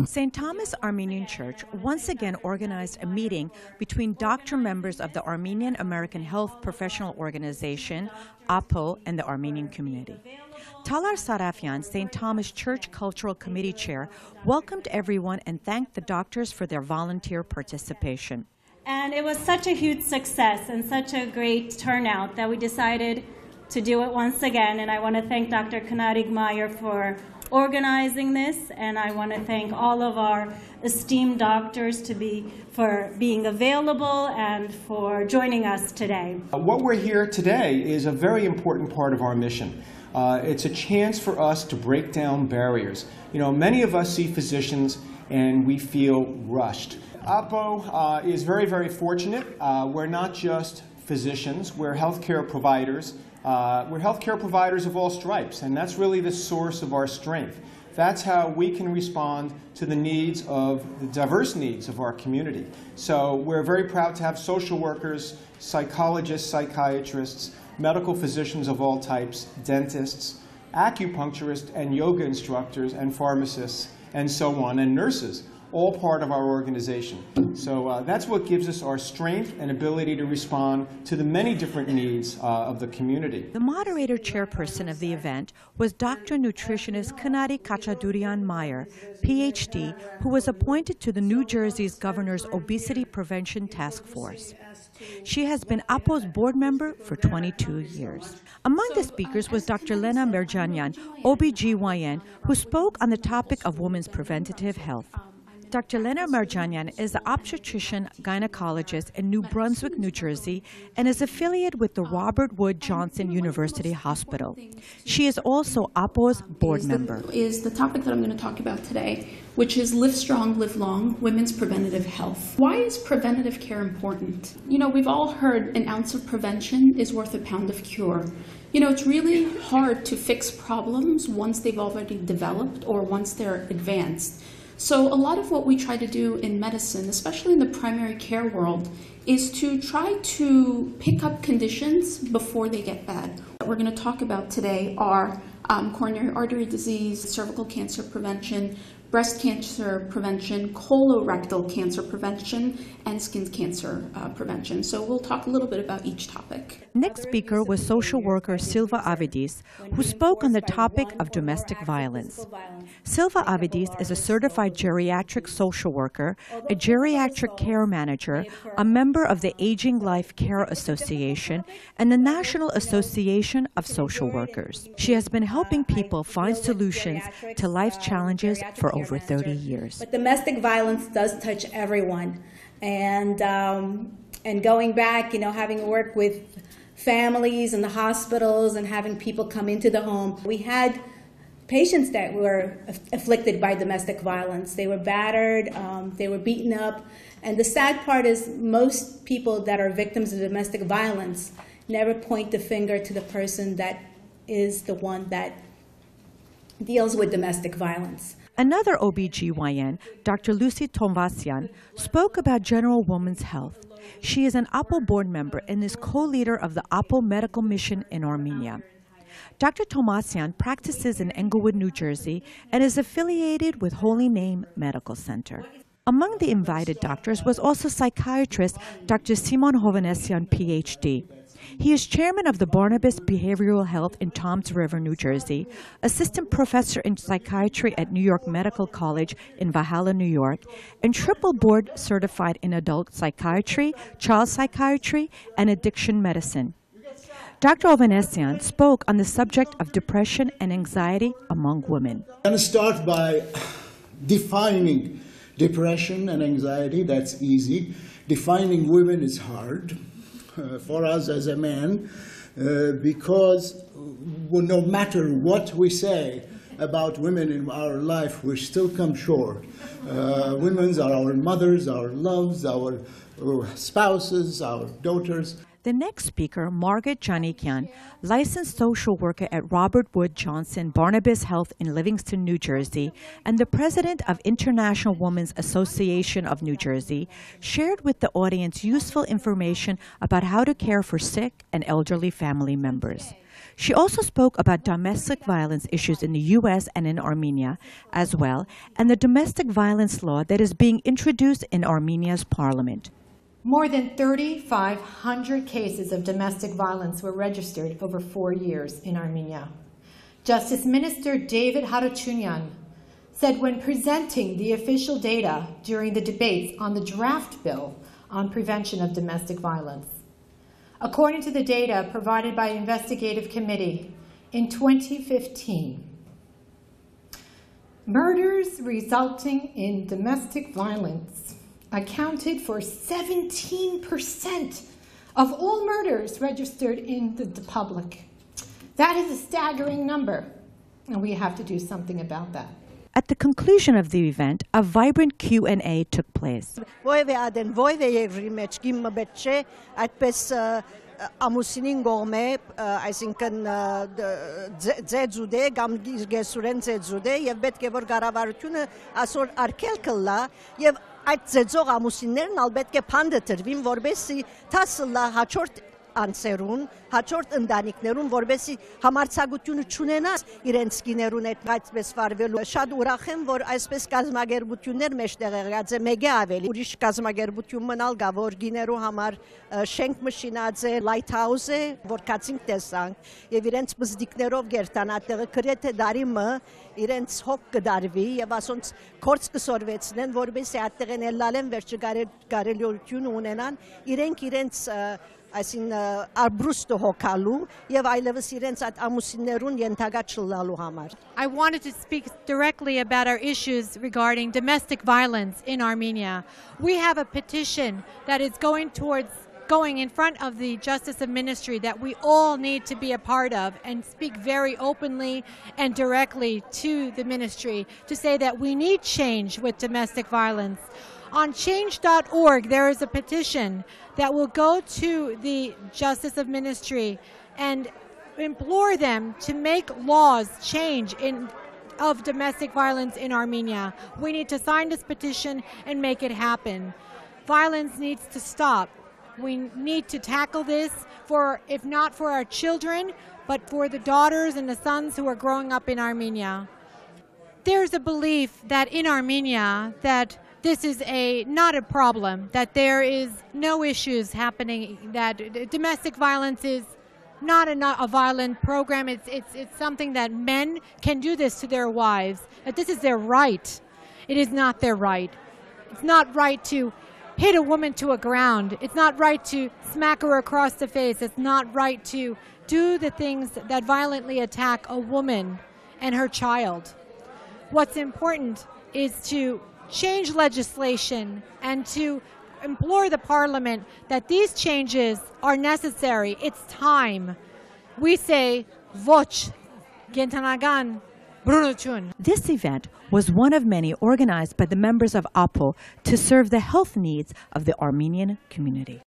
St. Thomas Armenian Church once again organized a meeting between doctor members of the Armenian American Health Professional Organization, AAHPO, and the Armenian community. Talar Sarafian, St. Thomas Church Cultural Committee Chair, welcomed everyone and thanked the doctors for their volunteer participation. And it was such a huge success and such a great turnout that we decided to do it once again. And I want to thank Dr. Kanarig Meyer for organizing this, and I want to thank all of our esteemed doctors for being available and for joining us today. What we're here today is a very important part of our mission. It's a chance for us to break down barriers. You know, many of us see physicians and we feel rushed. AAHPO is very, very fortunate. We're not just physicians, we're healthcare providers. We're healthcare providers of all stripes, and that's really the source of our strength. That's how we can respond to the needs of the diverse needs of our community. So we're very proud to have social workers, psychologists, psychiatrists, medical physicians of all types, dentists, acupuncturists, and yoga instructors, and pharmacists, and so on, and nurses, all part of our organization. So that's what gives us our strength and ability to respond to the many different needs of the community. The moderator chairperson of the event was Dr. Nutritionist Kanari Kachadurian Meyer, PhD, who was appointed to the New Jersey's Governor's Obesity Prevention Task Force. She has been AAHPO's board member for 22 years. Among the speakers was Dr. Lena Merjanyan, OBGYN, who spoke on the topic of women's preventative health. Dr. Lena Merjanyan is an obstetrician gynecologist in New Brunswick, New Jersey, and is affiliated with the Robert Wood Johnson University Hospital. She is also AAHPO's board member. Is the topic that I'm going to talk about today, which is Live Strong, Live Long, Women's Preventative Health. Why is preventative care important? You know, we've all heard an ounce of prevention is worth a pound of cure. You know, it's really hard to fix problems once they've already developed or once they're advanced. So a lot of what we try to do in medicine, especially in the primary care world, is to try to pick up conditions before they get bad. What we're going to talk about today are coronary artery disease, cervical cancer prevention, breast cancer prevention, colorectal cancer prevention, and skin cancer prevention. So we'll talk a little bit about each topic. Next speaker was social worker Silva Avidis, who spoke on the topic of domestic violence. Silva Avidis is a certified geriatric social worker, a geriatric care manager, a member of the Aging Life Care Association, and the National Association of Social Workers. She has been helping people find solutions to life's challenges for over 30 years. But domestic violence does touch everyone. And going back, you know, having worked with families in the hospitals and having people come into the home, we had patients that were afflicted by domestic violence. They were battered, they were beaten up. And the sad part is most people that are victims of domestic violence never point the finger to the person that is the one that deals with domestic violence. Another OBGYN, Dr. Lucy Tomvasian, spoke about general women's health. She is an AAHPO board member and is co-leader of the AAHPO Medical Mission in Armenia. Dr. Tomasian practices in Englewood, New Jersey, and is affiliated with Holy Name Medical Center. Among the invited doctors was also psychiatrist Dr. Simon Hovhannisyan, PhD. He is chairman of the Barnabas Behavioral Health in Toms River, New Jersey, assistant professor in psychiatry at New York Medical College in Valhalla, New York, and triple board certified in adult psychiatry, child psychiatry, and addiction medicine. Dr. Hovhannisyan spoke on the subject of depression and anxiety among women. I'm going to start by defining depression and anxiety. That's easy. Defining women is hard. For us as a man, because no matter what we say about women in our life, we still come short. Women are our mothers, our loves, our spouses, our daughters. The next speaker, Margot, licensed social worker at Robert Wood Johnson Barnabas Health in Livingston, New Jersey, and the president of International Women's Association of New Jersey, shared with the audience useful information about how to care for sick and elderly family members. She also spoke about domestic violence issues in the U.S. and in Armenia as well, and the domestic violence law that is being introduced in Armenia's parliament. More than 3,500 cases of domestic violence were registered over 4 years in Armenia. Justice Minister David Harutyunyan said when presenting the official data during the debates on the draft bill on prevention of domestic violence, according to the data provided by an investigative committee, in 2015, murders resulting in domestic violence accounted for 17% of all murders registered in the public. That is a staggering number, and we have to do something about that. At the conclusion of the event, a vibrant Q&A took place. Ամուսինին գողմե, այսինքն ձեձուդե կամ գեսուրեն ձեձուդե եւ պետք է որ կառավարությունը ասոր արկել կլա եւ այդ ձեձող ամուսիններն ալ պետք է փանդը տրվին որբեսի տասլա հաջորդ անցերուն, հաջորդ ընտանիքներուն, որբեսի համարցակությունը չունենան իրենց գիներուն այդ այդպես վարվելու։ Շատ ուրախ եմ, որ այսպես կազմակերպություններ մեջտեղ եղած է, մեգե ավելի ուրիշ կազմակերպություն մնալ գա, որ գիներու համար շենք մշինած է, lighthouse է, որ կացինք տեսանք, եւ իրենց բզդիկներով գերտանատեղը գրեթե դարիմը իրենց հոգ կդարվի եւ ասոնց կորց կսորվեցնեն, որբեսի այդտեղեն ելալեն վերջը կարելիություն ունենան, իրենց այսին արբրուստը հոգալու եւ այլևս իրենց այդ ամուսիններուն ենթակա չլալու համար. I wanted to speak directly about our issues regarding domestic violence in Armenia. We have a petition that is going in front of the Justice of Ministry that we all need to be a part of and speak very openly and directly to the ministry to say that we need change with domestic violence. On change.org, there is a petition that will go to the Justice of Ministry and implore them to make laws change of domestic violence in Armenia. We need to sign this petition and make it happen. Violence needs to stop. We need to tackle this if not for our children, but for the daughters and the sons who are growing up in Armenia. There's a belief that in Armenia that this is not a problem, that there is no issues happening, that domestic violence is not a violent program. It's something that men can do this to their wives, that this is their right. It is not their right. It's not right to hit a woman to a ground. It's not right to smack her across the face. It's not right to do the things that violently attack a woman and her child. What's important is to change legislation and to implore the parliament that these changes are necessary. It's time. We say, Voch, Gentanagan, Brunutun. This event was one of many organized by the members of AAHPO to serve the health needs of the Armenian community.